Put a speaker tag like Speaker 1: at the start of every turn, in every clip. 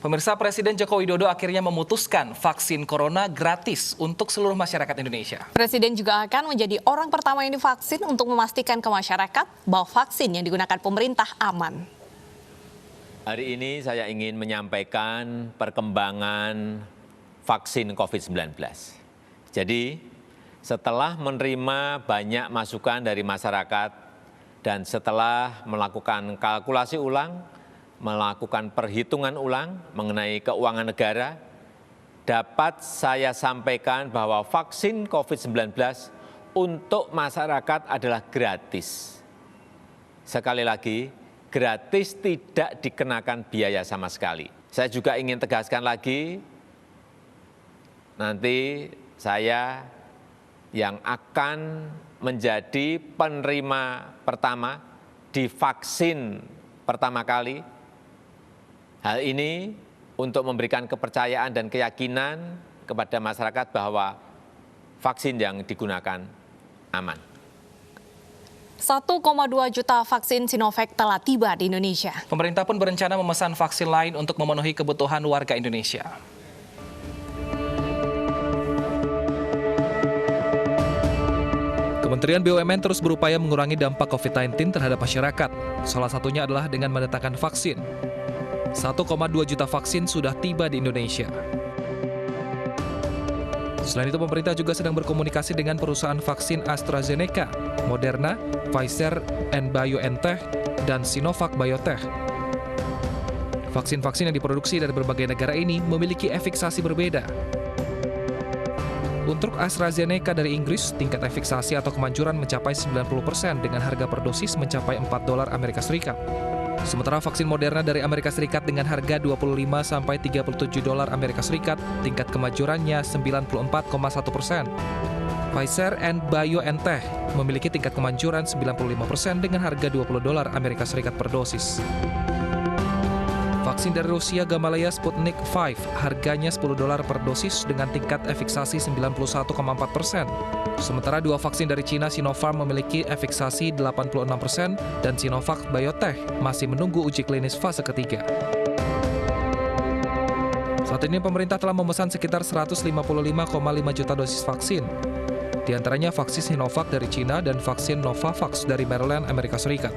Speaker 1: Pemirsa, Presiden Joko Widodo akhirnya memutuskan vaksin corona gratis untuk seluruh masyarakat Indonesia.
Speaker 2: Presiden juga akan menjadi orang pertama yang divaksin untuk memastikan ke masyarakat bahwa vaksin yang digunakan pemerintah aman.
Speaker 3: Hari ini saya ingin menyampaikan perkembangan vaksin COVID-19. Jadi, setelah menerima banyak masukan dari masyarakat dan setelah melakukan kalkulasi ulang, melakukan perhitungan ulang mengenai keuangan negara, dapat saya sampaikan bahwa vaksin COVID-19 untuk masyarakat adalah gratis. Sekali lagi, gratis, tidak dikenakan biaya sama sekali. Saya juga ingin tegaskan lagi, nanti saya yang akan menjadi penerima pertama di vaksin pertama kali. Hal ini untuk memberikan kepercayaan dan keyakinan kepada masyarakat bahwa vaksin yang digunakan aman.
Speaker 2: 1,2 juta vaksin Sinovac telah tiba di Indonesia.
Speaker 1: Pemerintah pun berencana memesan vaksin lain untuk memenuhi kebutuhan warga Indonesia. Kementerian BUMN terus berupaya mengurangi dampak COVID-19 terhadap masyarakat. Salah satunya adalah dengan mendatangkan vaksin. 1,2 juta vaksin sudah tiba di Indonesia. Selain itu, pemerintah juga sedang berkomunikasi dengan perusahaan vaksin AstraZeneca, Moderna, Pfizer and BioNTech, dan Sinovac Biotech. Vaksin-vaksin yang diproduksi dari berbagai negara ini memiliki efikasi berbeda. Untuk AstraZeneca dari Inggris, tingkat efikasi atau kemanjuran mencapai 90% dengan harga per dosis mencapai $4 Amerika Serikat. Sementara vaksin Moderna dari Amerika Serikat dengan harga 25 sampai $37 Amerika Serikat, tingkat kemajurannya 94,1%. Pfizer and BioNTech memiliki tingkat kemanjuran 95% dengan harga $20 Amerika Serikat per dosis. Vaksin dari Rusia Gamaleya Sputnik V harganya $10 per dosis dengan tingkat efikasi 91,4%. Sementara dua vaksin dari Cina Sinopharm memiliki efikasi 86% dan Sinovac Biotech masih menunggu uji klinis fase ketiga. Saat ini pemerintah telah memesan sekitar 155,5 juta dosis vaksin. Di antaranya vaksin Sinovac dari Cina dan vaksin Novavax dari Maryland, Amerika Serikat.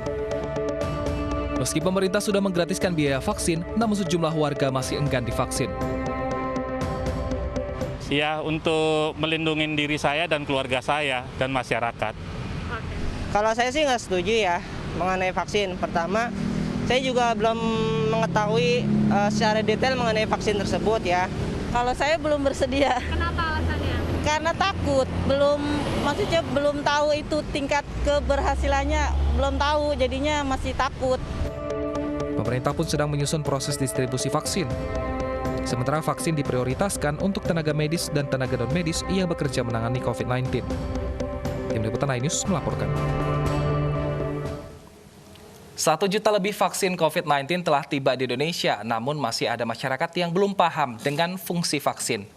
Speaker 1: Meski pemerintah sudah menggratiskan biaya vaksin, namun sejumlah warga masih enggan divaksin.
Speaker 4: Ya, untuk melindungi diri saya dan keluarga saya dan masyarakat.
Speaker 5: Kalau saya sih nggak setuju ya mengenai vaksin. Pertama, saya juga belum mengetahui secara detail mengenai vaksin tersebut ya. Kalau saya belum bersedia.
Speaker 6: Kenapa alasannya?
Speaker 5: Karena takut, maksudnya belum tahu itu tingkat keberhasilannya, belum tahu, jadinya masih takut.
Speaker 1: Pemerintah pun sedang menyusun proses distribusi vaksin. Sementara vaksin diprioritaskan untuk tenaga medis dan tenaga non-medis yang bekerja menangani COVID-19. Tim Liputan iNews melaporkan. 1 juta lebih vaksin COVID-19 telah tiba di Indonesia, namun masih ada masyarakat yang belum paham dengan fungsi vaksin.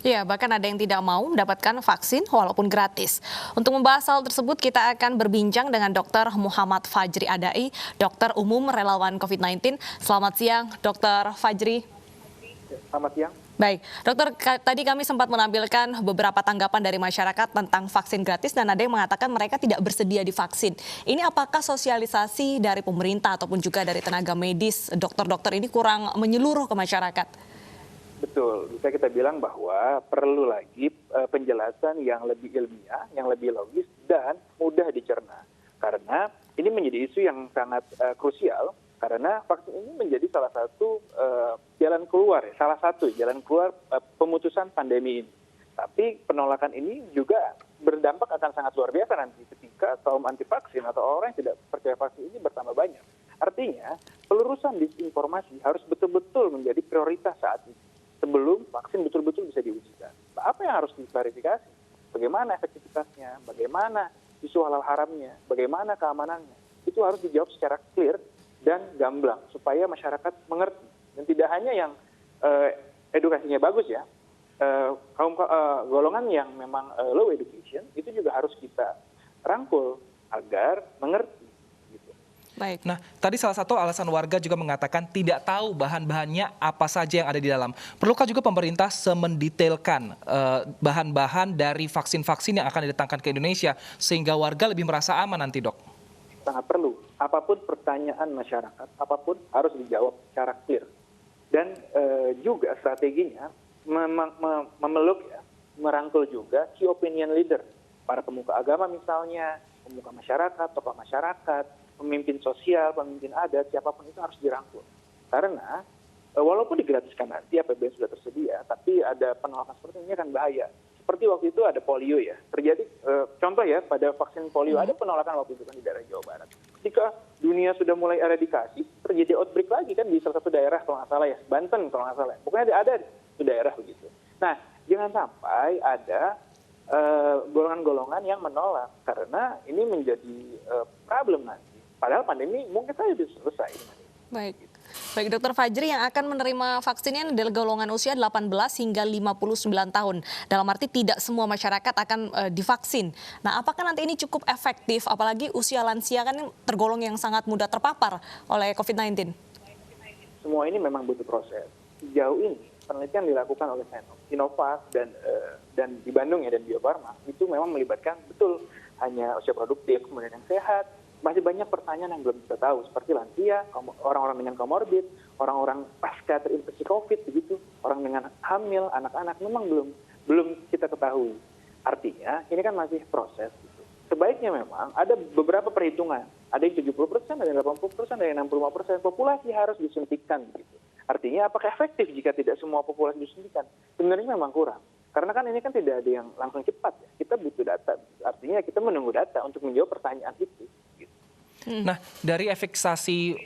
Speaker 2: Ya, bahkan ada yang tidak mau mendapatkan vaksin walaupun gratis. Untuk membahas hal tersebut, kita akan berbincang dengan Dr. Muhammad Fajri Adai, dokter umum relawan COVID-19. Selamat siang, Dr. Fajri.
Speaker 7: Selamat siang.
Speaker 2: Baik, dokter, tadi kami sempat menampilkan beberapa tanggapan dari masyarakat tentang vaksin gratis dan ada yang mengatakan mereka tidak bersedia divaksin. Ini apakah sosialisasi dari pemerintah ataupun juga dari tenaga medis, dokter-dokter ini kurang menyeluruh ke masyarakat?
Speaker 7: Betul, bisa kita bilang bahwa perlu lagi penjelasan yang lebih ilmiah, yang lebih logis dan mudah dicerna. Karena ini menjadi isu yang sangat krusial. Karena vaksin ini menjadi salah satu jalan keluar pemutusan pandemi ini. Tapi penolakan ini juga berdampak akan sangat luar biasa nanti ketika kaum anti vaksin atau orang yang tidak percaya vaksin ini bertambah banyak. Artinya pelurusan disinformasi harus betul-betul menjadi prioritas saat ini sebelum vaksin betul-betul bisa diujikan. Apa yang harus diklarifikasi? Bagaimana efektivitasnya? Bagaimana isu halal haramnya? Bagaimana keamanannya? Itu harus dijawab secara clear dan gamblang supaya masyarakat mengerti dan tidak hanya yang edukasinya bagus ya, golongan yang memang low education itu juga harus kita rangkul agar mengerti. Gitu.
Speaker 2: Baik.
Speaker 1: Nah, tadi salah satu alasan warga juga mengatakan tidak tahu bahan-bahannya apa saja yang ada di dalam. Perlukah juga pemerintah semendetailkan bahan-bahan dari vaksin-vaksin yang akan didatangkan ke Indonesia sehingga warga lebih merasa aman nanti, Dok?
Speaker 7: Sangat perlu. Apapun pertanyaan masyarakat, apapun harus dijawab secara clear. Dan juga strateginya memeluk ya, merangkul juga key opinion leader, para pemuka agama misalnya, pemuka masyarakat, tokoh masyarakat, pemimpin sosial, pemimpin adat, siapapun itu harus dirangkul. Karena walaupun digratiskan nanti APBN sudah tersedia, tapi ada penolakan seperti ini kan bahaya. Seperti waktu itu ada polio ya, terjadi contoh ya pada vaksin polio ada penolakan waktu itu kan di daerah Jawa Barat. Ketika dunia sudah mulai eradikasi, terjadi outbreak lagi kan di salah satu daerah kalau nggak salah ya, Banten kalau nggak salah. Pokoknya ada di daerah begitu. Nah, jangan sampai ada golongan-golongan yang menolak karena ini menjadi problem nanti. Padahal pandemi mungkin saja bisa selesai.
Speaker 2: Baik. Baik, Dr. Fajri, yang akan menerima vaksinnya adalah golongan usia 18 hingga 59 tahun. Dalam arti tidak semua masyarakat akan divaksin. Nah, apakah nanti ini cukup efektif? Apalagi usia lansia kan tergolong yang sangat mudah terpapar oleh COVID-19.
Speaker 7: Semua ini memang butuh proses. Sejauh ini penelitian dilakukan oleh Sinovac dan di Bandung ya dan Bio Farma itu memang melibatkan betul hanya usia produktif, kemudian yang sehat. Masih banyak pertanyaan yang belum kita tahu, seperti lansia, orang-orang dengan komorbid, orang-orang pasca terinfeksi COVID, begitu, orang dengan hamil, anak-anak, memang belum kita ketahui. Artinya, ini kan masih proses. Gitu. Sebaiknya memang ada beberapa perhitungan, ada yang 70%, ada yang 80%, ada yang 65%, populasi harus disuntikan. Gitu. Artinya, apakah efektif jika tidak semua populasi disuntikan? Sebenarnya memang kurang. Karena kan ini kan tidak ada yang langsung cepat. Ya. Kita butuh data, artinya kita menunggu data untuk menjawab pertanyaan itu.
Speaker 1: Nah, dari efekasi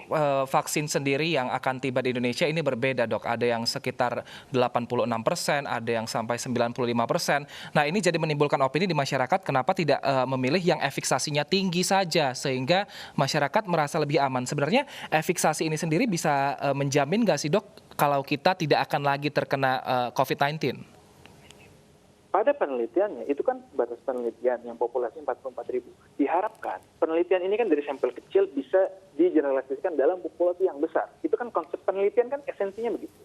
Speaker 1: vaksin sendiri yang akan tiba di Indonesia ini berbeda, Dok. Ada yang sekitar 86%, ada yang sampai 95%. Nah, ini jadi menimbulkan opini di masyarakat kenapa tidak memilih yang efekasinya tinggi saja sehingga masyarakat merasa lebih aman. Sebenarnya efekasi ini sendiri bisa menjamin nggak sih, Dok, kalau kita tidak akan lagi terkena COVID-19?
Speaker 7: Pada penelitiannya, itu kan batas penelitian yang populasi 44.000. Diharapkan penelitian ini kan dari sampel kecil bisa digeneralisasikan dalam populasi yang besar. Itu kan konsep penelitian kan esensinya begitu.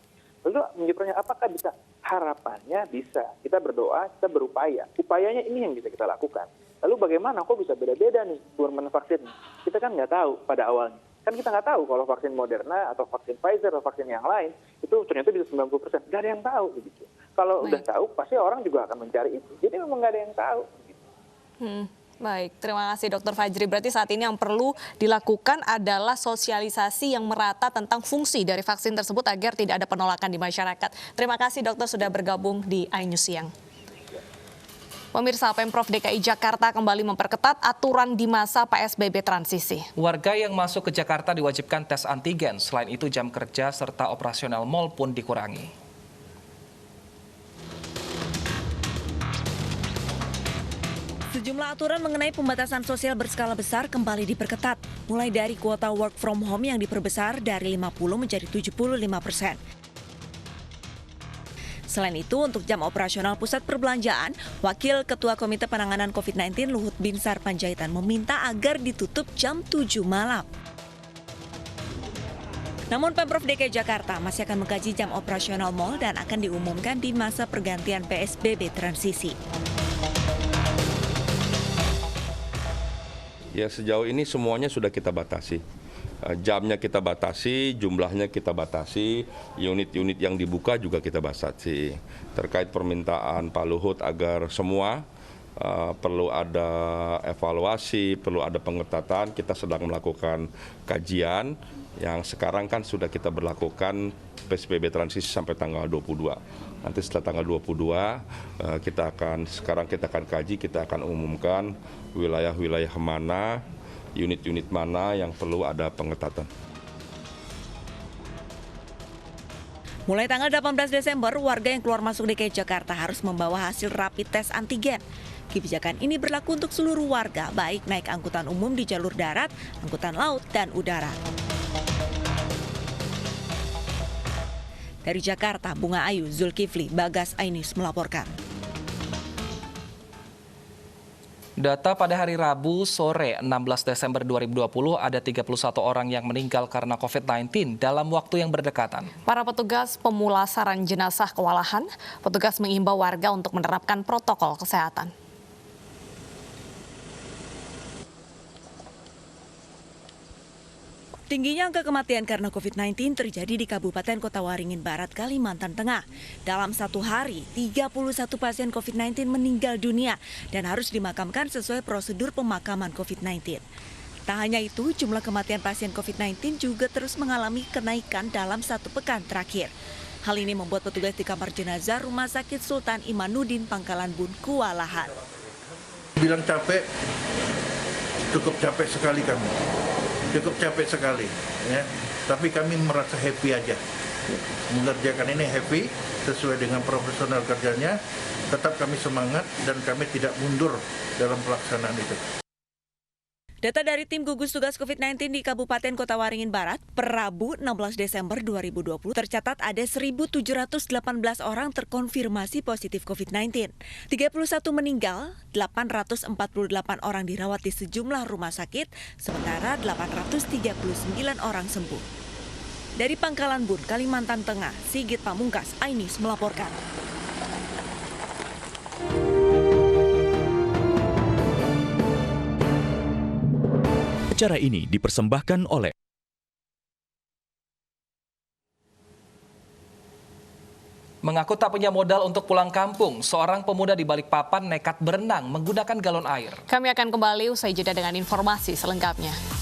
Speaker 7: Lalu menjadi pertanyaan, apakah bisa? Harapannya bisa. Kita berdoa, kita berupaya. Upayanya ini yang bisa kita lakukan. Lalu bagaimana kok bisa beda-beda nih turun vaksin? Kita kan nggak tahu pada awalnya. Kan kita nggak tahu kalau vaksin Moderna atau vaksin Pfizer atau vaksin yang lain itu ternyata bisa 90%. Nggak ada yang tahu begitu. Kalau udah tahu, pasti orang juga akan mencari itu. Jadi memang nggak ada yang tahu.
Speaker 2: Baik, terima kasih Dr. Fajri. Berarti saat ini yang perlu dilakukan adalah sosialisasi yang merata tentang fungsi dari vaksin tersebut agar tidak ada penolakan di masyarakat. Terima kasih dokter sudah bergabung di iNews Siang. Pemirsa, Pemprov DKI Jakarta kembali memperketat aturan di masa PSBB transisi.
Speaker 1: Warga yang masuk ke Jakarta diwajibkan tes antigen. Selain itu jam kerja serta operasional mal pun dikurangi.
Speaker 6: Sejumlah aturan mengenai pembatasan sosial berskala besar kembali diperketat, mulai dari kuota work from home yang diperbesar dari 50 menjadi 75%. Selain itu, untuk jam operasional pusat perbelanjaan, Wakil Ketua Komite Penanganan COVID-19 Luhut Binsar Panjaitan meminta agar ditutup jam 7 malam. Namun Pemprov DKI Jakarta masih akan mengkaji jam operasional mal dan akan diumumkan di masa pergantian PSBB transisi.
Speaker 8: Ya, sejauh ini semuanya sudah kita batasi. Jamnya kita batasi, jumlahnya kita batasi, unit-unit yang dibuka juga kita batasi. Terkait permintaan Pak Luhut agar semua perlu ada evaluasi, perlu ada pengetatan, kita sedang melakukan kajian yang sekarang kan sudah kita berlakukan PSBB transisi sampai tanggal 22. Nanti setelah tanggal 22 kita akan kaji, kita akan umumkan wilayah-wilayah mana, unit-unit mana yang perlu ada pengetatan.
Speaker 6: Mulai tanggal 18 Desember, warga yang keluar masuk DKI Jakarta harus membawa hasil rapid test antigen. Kebijakan ini berlaku untuk seluruh warga, baik naik angkutan umum di jalur darat, angkutan laut, dan udara. Dari Jakarta, Bunga Ayu, Zulkifli, Bagas Ainis melaporkan.
Speaker 1: Data pada hari Rabu sore 16 Desember 2020 ada 31 orang yang meninggal karena COVID-19 dalam waktu yang berdekatan.
Speaker 2: Para petugas pemulasaran jenazah kewalahan, petugas mengimbau warga untuk menerapkan protokol kesehatan.
Speaker 6: Tingginya angka kematian karena COVID-19 terjadi di Kabupaten Kota Waringin Barat, Kalimantan Tengah. Dalam satu hari, 31 pasien COVID-19 meninggal dunia dan harus dimakamkan sesuai prosedur pemakaman COVID-19. Tak hanya itu, jumlah kematian pasien COVID-19 juga terus mengalami kenaikan dalam satu pekan terakhir. Hal ini membuat petugas di kamar jenazah Rumah Sakit Sultan Imanuddin Pangkalan Bun kewalahan.
Speaker 9: Bilang capek, cukup capek sekali kami. Cukup capek sekali, ya. Tapi kami merasa happy aja. Mengerjakan ini happy, sesuai dengan profesional kerjanya. Tetap kami semangat dan kami tidak mundur dalam pelaksanaan itu.
Speaker 6: Data dari tim gugus tugas COVID-19 di Kabupaten Kota Waringin Barat, per Rabu 16 Desember 2020 tercatat ada 1.718 orang terkonfirmasi positif COVID-19. 31 meninggal, 848 orang dirawat di sejumlah rumah sakit, sementara 839 orang sembuh. Dari Pangkalan Bun, Kalimantan Tengah, Sigit Pamungkas, Ainis melaporkan.
Speaker 10: Acara ini dipersembahkan oleh
Speaker 1: Mengaku tak punya modal untuk pulang kampung, seorang pemuda di Balikpapan nekat berenang menggunakan galon air.
Speaker 2: Kami akan kembali usai jeda dengan informasi selengkapnya.